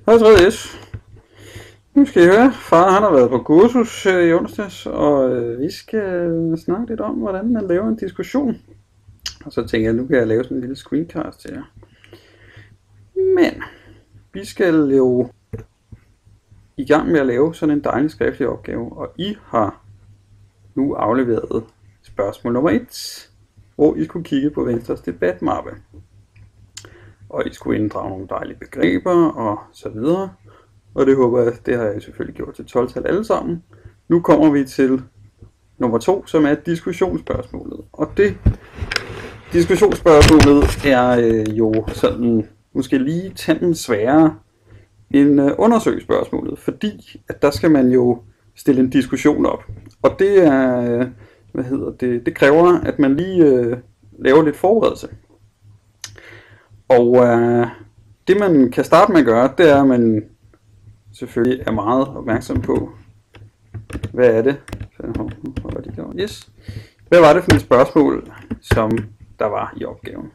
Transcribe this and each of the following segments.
Hej 3S. Nu skal I høre, far han har været på kursus i onsdags, og vi skal snakke lidt om, hvordan man laver en diskussion. Og så tænker jeg, nu kan jeg lave sådan en lille screencast til jer. Men vi skal jo i gang med at lave sådan en dejlig skriftlig opgave, og I har nu afleveret spørgsmål nummer 1, hvor I skulle kigge på Venstres debatmappe. Og I skulle inddrage nogle dejlige begreber og så videre. Og det håber jeg, det har jeg selvfølgelig gjort til 12-tal alle sammen. Nu kommer vi til nummer 2, som er diskussionsspørgsmålet. Og det diskussionsspørgsmålet er jo sådan måske lige tanden sværere end undersøgelsesspørgsmålet, fordi at der skal man jo stille en diskussion op. Og det er, det kræver, at man lige laver lidt forberedelse. Og det man kan starte med at gøre, det er, at man selvfølgelig er meget opmærksom på, hvad er det? Yes. Hvad var det for et spørgsmål, som der var i opgaven?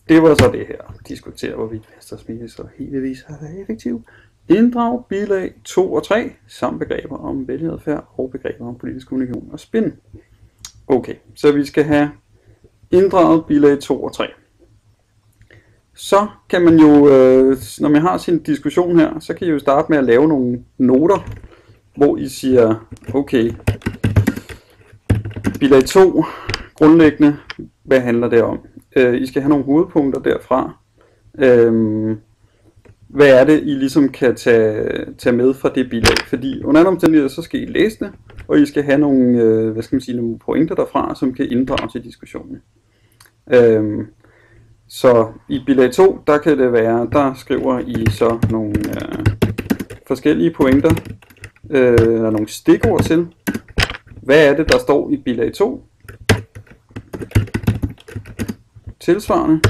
Det var så det her. Diskutere, hvorvidt Venstres strategibevis har været effektiv. Inddrag bilag 2 og 3, samt begreber om vælgeradfærd og begreber om politisk kommunikation og spin. Okay, så vi skal have inddraget bilag 2 og 3. Så kan man jo, når man har sin diskussion her, så kan I jo starte med at lave nogle noter, hvor I siger, okay, bilag 2, grundlæggende, hvad handler det om? I skal have nogle hovedpunkter derfra. Hvad er det, I ligesom kan tage med fra det bilag? Fordi under andre omstændigheder, så skal I læse det, og I skal have nogle, nogle pointer derfra, som kan inddrage til diskussionen. Så i bilag 2, der kan det være, der skriver I så nogle forskellige pointer, eller nogle stikord til. Hvad er det, der står i bilag 2? Tilsvarende.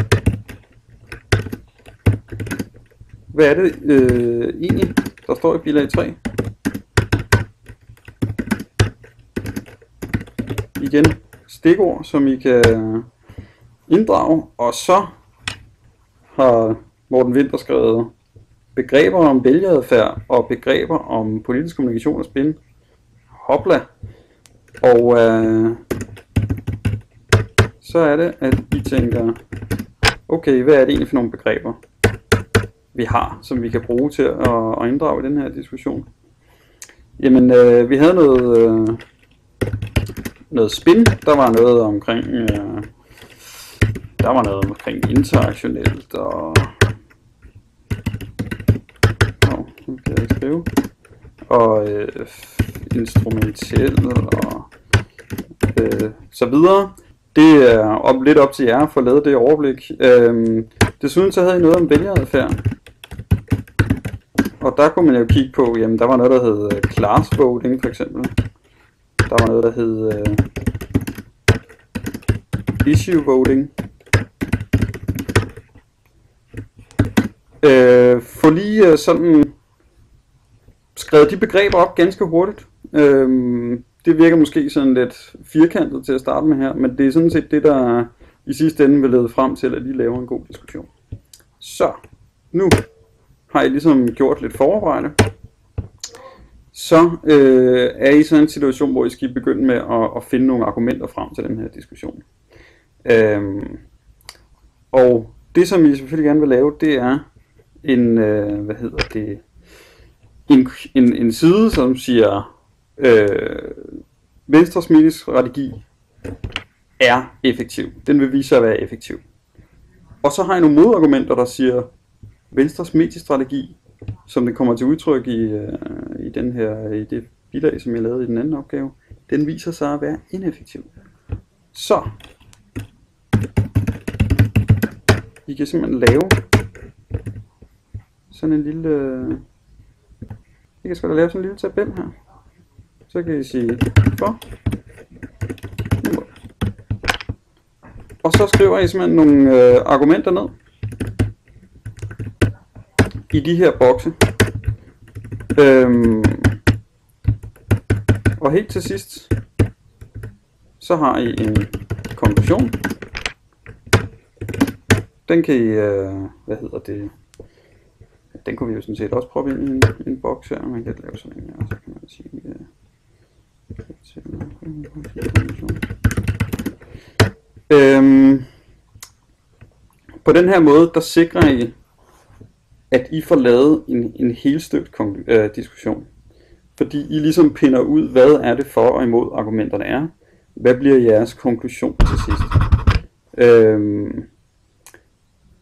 Hvad er det egentlig, der står i bilag 3? Igen, stikord, som I kan inddrage, og så har Morten Winther skrevet begreber om vælgeradfærd og begreber om politisk kommunikation og spin. Hopla! Og så er det, at I tænker, okay, hvad er det egentlig for nogle begreber, vi har, som vi kan bruge til at inddrage i den her diskussion? Jamen, vi havde noget spin, der var noget omkring interaktionelt og nu kan jeg skrive, og instrumentel og så videre. Det er lidt op til jer at få lavet det overblik. Desuden så havde I noget om vælgeradfærd. Og der kunne man jo kigge på, jamen der var noget, der hed class voting for eksempel. Der var noget, der hed issue voting. Få lige sådan skrevet de begreber op ganske hurtigt. Det virker måske sådan lidt firkantet til at starte med her, men det er sådan set det, der i sidste ende vil lede frem til, at I laver en god diskussion. Så, nu har I ligesom gjort lidt forarbejde. Så er I sådan en situation, hvor I skal begynde med at finde nogle argumenter frem til den her diskussion. Og det, som I selvfølgelig gerne vil lave, det er en side, som siger, Venstres mediestrategi er effektiv. Den vil vise sig at være effektiv. Og så har I nogle modargumenter, der siger, Venstres mediestrategi, som det kommer til udtryk i det bilag, som jeg lavede i den anden opgave, den viser sig at være ineffektiv. Så I kan simpelthen lave sådan en lille I kan sgu da lave sådan en lille tabel her. Så kan I sige for. Og så skriver I simpelthen nogle argumenter ned i de her bokse. Og helt til sidst så har I en konklusion. Den kan I den kunne vi jo sådan set også proppe ind i en boks her, man kan lave sådan en her, så kan man sige, på den her måde, der sikrer I, at I får lavet en helstøbt diskussion. Fordi I ligesom pinder ud, hvad er det for og imod argumenterne er. Hvad bliver jeres konklusion til sidst?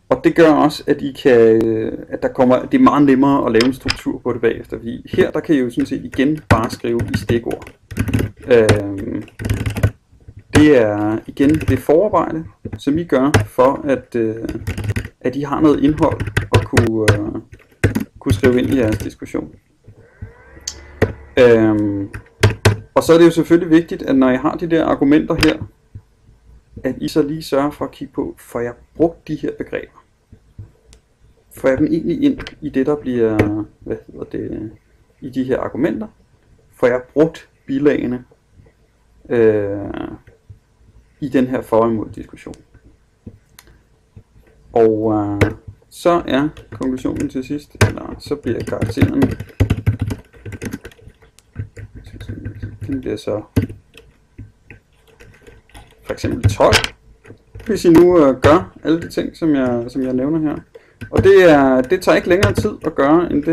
Og det gør også, at I kan, at det er meget nemmere at lave en struktur på det bagefter. Fordi her, der kan I jo sådan set igen bare skrive i stikord. Det er igen det forarbejde, som I gør for, at I har noget indhold at kunne skrive ind i jeres diskussion. Og så er det jo selvfølgelig vigtigt, at når I har de der argumenter her, at I så lige sørger for at kigge på, får jeg brugt de her begreber? Får jeg dem egentlig ind i det, der bliver, i de her argumenter? Får jeg brugt bilagene i den her for- og imod diskussion? Og så er konklusionen til sidst, eller så bliver karakteren, den bliver så for eksempel 12, hvis I nu gør alle de ting, som jeg nævner her. Og det tager ikke længere tid at gøre, end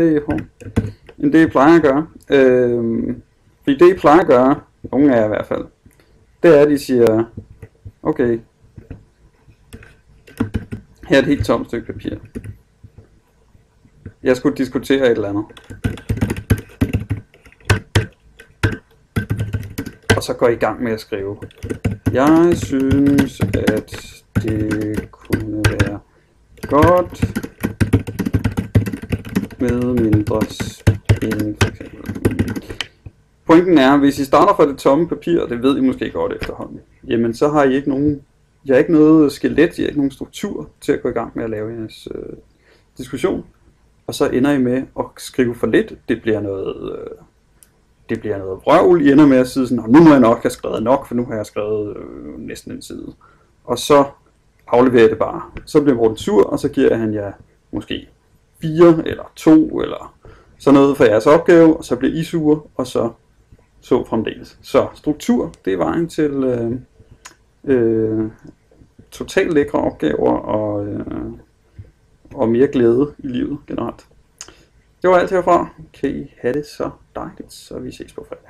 det I plejer at gøre. Fordi det I plejer at gøre, nogle af jer i hvert fald, det er, at I siger, okay, her er et helt tomt stykke papir. Jeg skulle diskutere et eller andet. Og så går I i gang med at skrive. Jeg synes, at det kunne være godt med mindre spænding, for eksempel. Pointen er, hvis I starter fra det tomme papir, og det ved I måske godt efterhånden, jamen så har I ikke noget skelet, I har ikke nogen struktur til at gå i gang med at lave jeres diskussion. Og så ender I med at skrive for lidt. Det bliver noget vrøvl. I ender med at sige sådan, nu må jeg nok have skrevet nok, for nu har jeg skrevet næsten en side. Og så afleverer jeg det bare. Så bliver Morten sur, og så giver han jer måske 4 eller 2 eller sådan noget for jeres opgave, og så bliver I sure, og så fremdeles. Så struktur, det er vejen til totalt lækre opgaver og mere glæde i livet generelt. Det var alt herfra. Kan I have det så dejligt, så vi ses på fredag.